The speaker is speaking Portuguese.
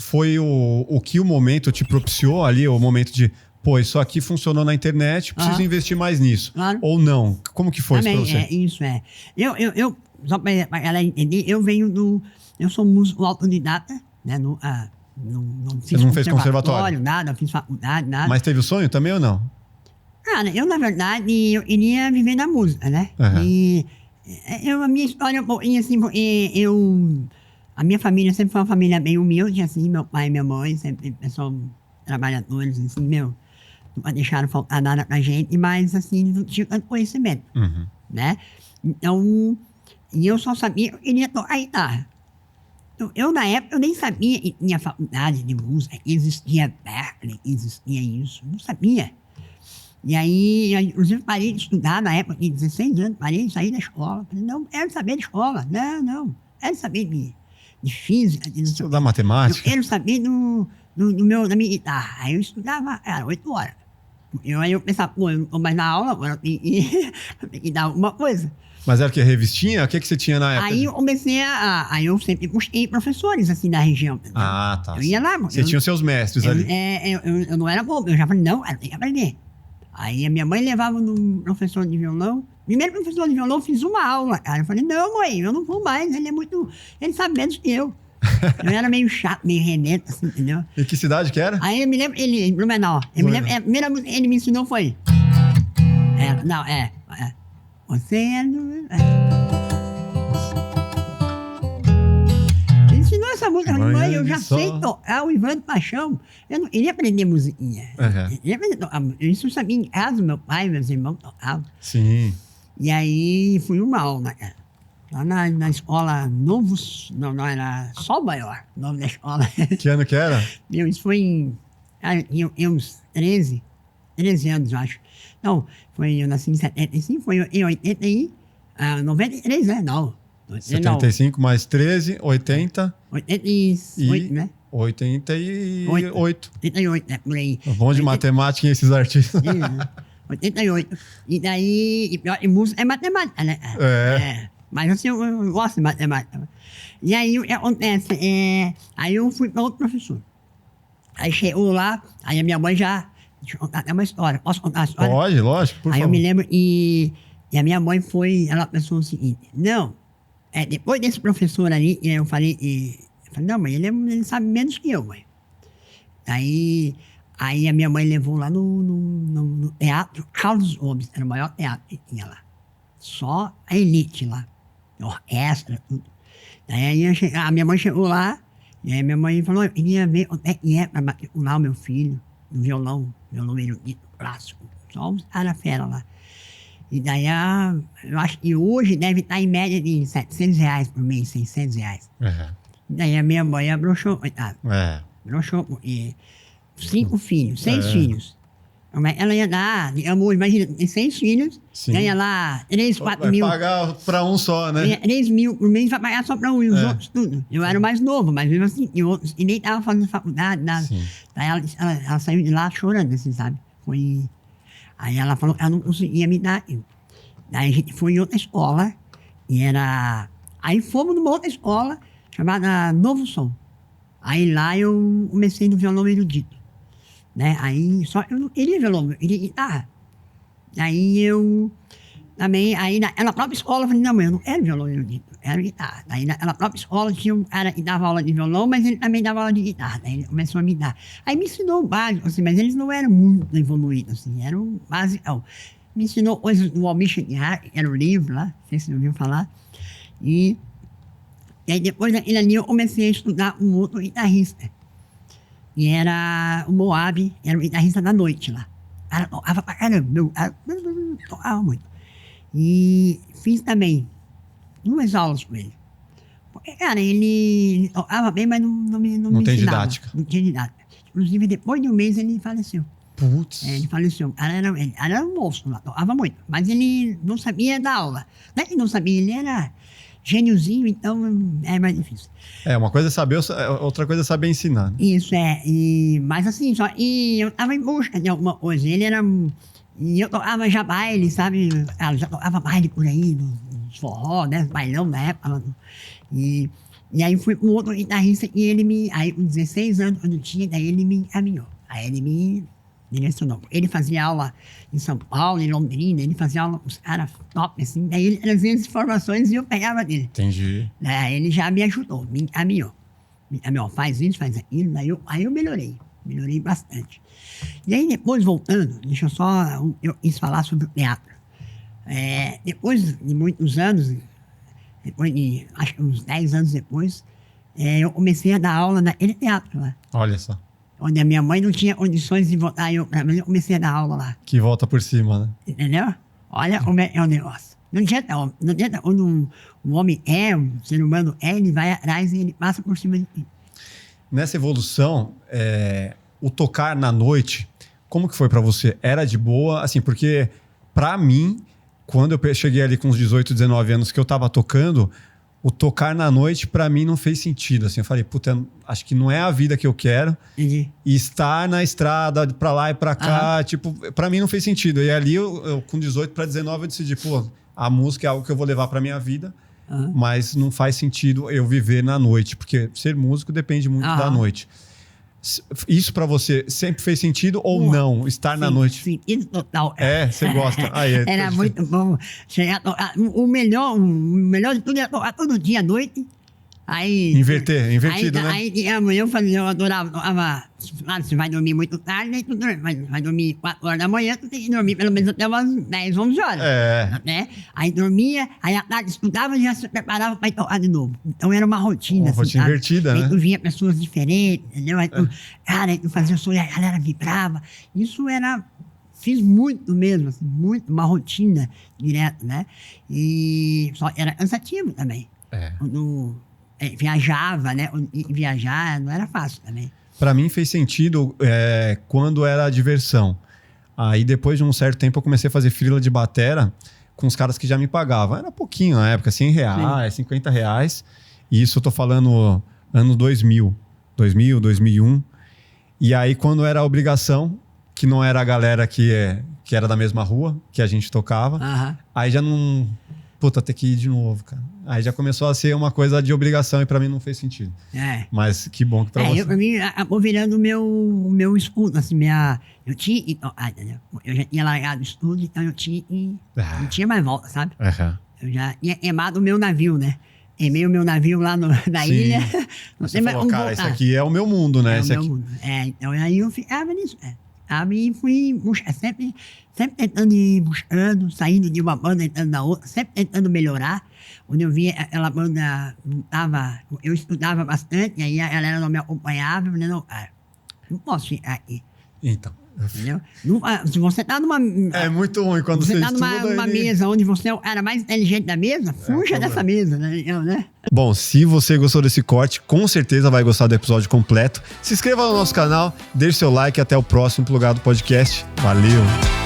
foi o que o momento te propiciou ali, o momento de, pô, isso aqui funcionou na internet, preciso investir mais nisso. Claro. Ou não? Como que foi Também, isso pra você? Isso é. Só pra ela entender, eu sou músico autodidata, né? Não fiz não fez conservatório? Nada, fiz faculdade, nada. Mas teve o sonho também ou não? Cara, eu, na verdade, eu iria viver da música, né? Uhum. E a minha história é um pouquinho assim, porque a minha família sempre foi uma família bem humilde, assim, meu pai e minha mãe, sempre pessoal trabalhadores, assim, não deixaram faltar nada pra gente, mas, assim, não tinha tanto conhecimento, né? Então, e eu só sabia que eu queria tocar guitarra. Eu, na época, eu nem sabia que tinha faculdade de música, que existia Berkeley, que existia isso, não sabia. E aí, eu, inclusive, parei de estudar na época, de 16 anos, parei de sair da escola. Falei, não quero saber de escola, não quero saber de física. Estudar matemática? Eu quero saber da minha guitarra. Aí eu estudava, cara, 8 horas. Aí eu pensava, pô, eu não tô mais na aula, agora eu tenho que dar alguma coisa. Mas era o que? Revistinha? O que você tinha na época? Aí eu comecei aí eu sempre busquei professores, assim, da região. Entendeu? Ah, tá. Eu ia lá. Você tinha os seus mestres ali. Eu não era bobo, eu já falei, não, eu tenho que aprender. Aí a minha mãe levava no professor de violão. Primeiro professor de violão, eu fiz uma aula, cara. Eu falei, não, mãe, eu não vou mais, ele sabe menos que eu. Eu era meio chato, meio remeta, assim, entendeu? E que cidade que era? Aí eu me lembro, ele, em Blumenau. A primeira música que ele me ensinou foi... Você é do... Ele ensinou essa música, eu falei, mãe, eu já sei tocar o Ivan de Paixão. Eu não queria aprender musiquinha. Eu queria aprender a tocar. Isso eu sabia em casa, meu pai, meus irmãos tocavam. Sim. E aí fui uma aula, cara. Lá na escola Novos... Não, era Sol Maior, o nome da escola. Que ano que era? Isso foi em... Eu uns 13 anos, eu acho. Não, eu nasci em 75, foi em 93, né? Não. 75 mais 13, 80. 88, né? 88. 88, né? Por aí. Bom de matemática esses artistas. 88. E daí, pior de música é matemática, né? Mas assim, eu gosto de matemática. E aí, o que acontece? Aí eu fui para outro professor. Aí chegou lá, aí a minha mãe já... Deixa eu contar até uma história. Posso contar a história? Pode, lógico, por favor. Aí eu me lembro e a minha mãe ela pensou o seguinte, não, depois desse professor ali, eu falei, não, mãe, ele sabe menos que eu, mãe. Aí a minha mãe levou lá no teatro Carlos Gomes, era o maior teatro que tinha lá. Só a elite lá, orquestra, tudo. Aí a minha mãe chegou lá, e aí minha mãe falou, eu queria ver onde é que é para matricular o meu filho no violão erudito, clássico. Só os caras fera lá. E daí, eu acho que hoje deve estar em média de R$700 por mês, R$600. E daí a minha mãe abrochou, coitada. Abrochou, porque 5 filhos, 6 filhos. Ela ia dar, digamos, imagina, tem 6 filhos, ganha lá 3, 4 mil. Vai pagar para um só, né? 3 mil por mês, vai pagar só para um e os outros tudo. Eu era o mais novo, mas mesmo assim, e outros, e nem estavam fazendo faculdade, nada. Daí ela saiu de lá chorando, assim, sabe? Aí ela falou que ela não conseguia me dar aquilo. Daí a gente foi em outra escola, aí fomos numa outra escola, chamada Novo Som. Aí lá eu comecei no violão erudito. Né? Aí, só eu não queria violão, eu queria guitarra. Aí eu também, aí na própria escola eu falei, não, mãe, eu não quero violão erudito, eu quero guitarra. Aí na própria escola tinha um cara que dava aula de violão, mas ele também dava aula de guitarra. Daí ele começou a me dar. Aí me ensinou o básico, assim, mas eles não eram muito evoluídos, assim, eram básicos. Me ensinou coisas do Almich de Hack, que era o livro lá, não sei se você ouviu falar. E aí depois daquele ali eu comecei a estudar um outro guitarrista. E era o Moab, era o guitarrista da noite lá. O cara tocava pra caramba, tocava muito. E fiz também 2 aulas com ele. Porque, cara, ele tocava bem, mas não me tem ensinava. didática. Não tinha didática. Inclusive, depois de um mês, ele faleceu. Putz. Ele faleceu. Ele era um monstro lá, tocava muito. Mas ele não sabia dar aula. Não é que não sabia, ele era gêniozinho, então é mais difícil. Uma coisa é saber, outra coisa é saber ensinar. Né? Isso, mas assim, eu tava em busca de alguma coisa. Ele era... E eu tocava já baile, sabe? Já tocava baile por aí, nos forró, né? Bailão da época. E E aí fui com outro guitarrista e ele me... Aí com 16 anos, quando eu tinha, daí ele me encaminhou. Aí ele me direcionou. Ele fazia aula em São Paulo, em Londrina, ele fazia aula com os caras top, assim. Daí ele trazia as informações e eu pegava dele. Entendi. Daí ele já me ajudou, me encaminhou. Me encaminhou, faz isso, faz aquilo. Aí eu melhorei bastante. E aí depois, voltando, deixa eu só... Eu quis falar sobre o teatro. Depois de muitos anos, depois de, acho que uns 10 anos depois, eu comecei a dar aula naquele teatro lá. Olha só. Onde a minha mãe não tinha condições de botar eu pra mim, eu comecei a dar aula lá. Que volta por cima, né? Entendeu? Olha como é o negócio. Não adianta quando um homem um ser humano ele vai atrás e ele passa por cima de ti. Nessa evolução, o tocar na noite, como que foi pra você? Era de boa? Assim, porque pra mim, quando eu cheguei ali com uns 18, 19 anos que eu tava tocando, o tocar na noite pra mim não fez sentido. Assim, eu falei, puta, acho que não é a vida que eu quero. Entendi. E estar na estrada, pra lá e pra cá, tipo, pra mim não fez sentido. E ali, eu com 18 pra 19, eu decidi, pô, a música é algo que eu vou levar pra minha vida, mas não faz sentido eu viver na noite, porque ser músico depende muito da noite. Isso pra você sempre fez sentido ou não? Estar na noite? Sentido total. Você gosta. Era muito bom. O melhor de tudo era tocar todo dia à noite. Aí, invertido, né? Aí, eu adorava, claro, você vai dormir muito tarde, aí tu vai dormir 4 horas da manhã, tu tem que dormir pelo menos até umas 10, 11 horas. Né? Aí dormia, aí à tarde estudava e já se preparava para ir tocar de novo. Então era uma rotina. Uma rotina invertida, aí né? tu via pessoas diferentes, entendeu? Aí tu fazia o som e a galera vibrava. Isso era... Fiz muito mesmo, assim, muito, uma rotina direta, né? E só era cansativo também. Quando... viajava, né? E viajar não era fácil também. Pra mim fez sentido quando era a diversão. Aí depois de um certo tempo eu comecei a fazer freela de batera com os caras que já me pagavam. Era pouquinho na época, R$100, R$50. E isso eu tô falando ano 2000, 2001. E aí quando era a obrigação, que não era a galera que era da mesma rua, que a gente tocava, aí já não... Puta, ter que ir de novo, cara. Aí já começou a ser uma coisa de obrigação e pra mim não fez sentido. Mas que bom que pra você... Pra mim, acabou virando o meu estudo, assim, eu tinha que tocar, entendeu? Eu já tinha largado o estudo, então eu tinha que... Não tinha mais volta, sabe? Eu já tinha queimado o meu navio, né? Queimei o meu navio lá na ilha. Você falou, cara, isso aqui é o meu mundo, né? É o meu mundo. Então aí eu ficava nisso, Aí fui buscar, sempre tentando ir buscando, saindo de uma banda, entrando na outra, sempre tentando melhorar. Quando eu via aquela banda não tava... Eu estudava bastante, aí a galera não me acompanhava, eu falei, não, cara, não posso ficar aqui. Então. Entendeu? Se você tá numa... É muito ruim quando você tá estuda... numa mesa onde você é o cara mais inteligente da mesa, fuja dessa mesa, né? Bom, se você gostou desse corte, com certeza vai gostar do episódio completo. Se inscreva no nosso canal, deixe seu like e até o próximo Plugado Podcast. Valeu!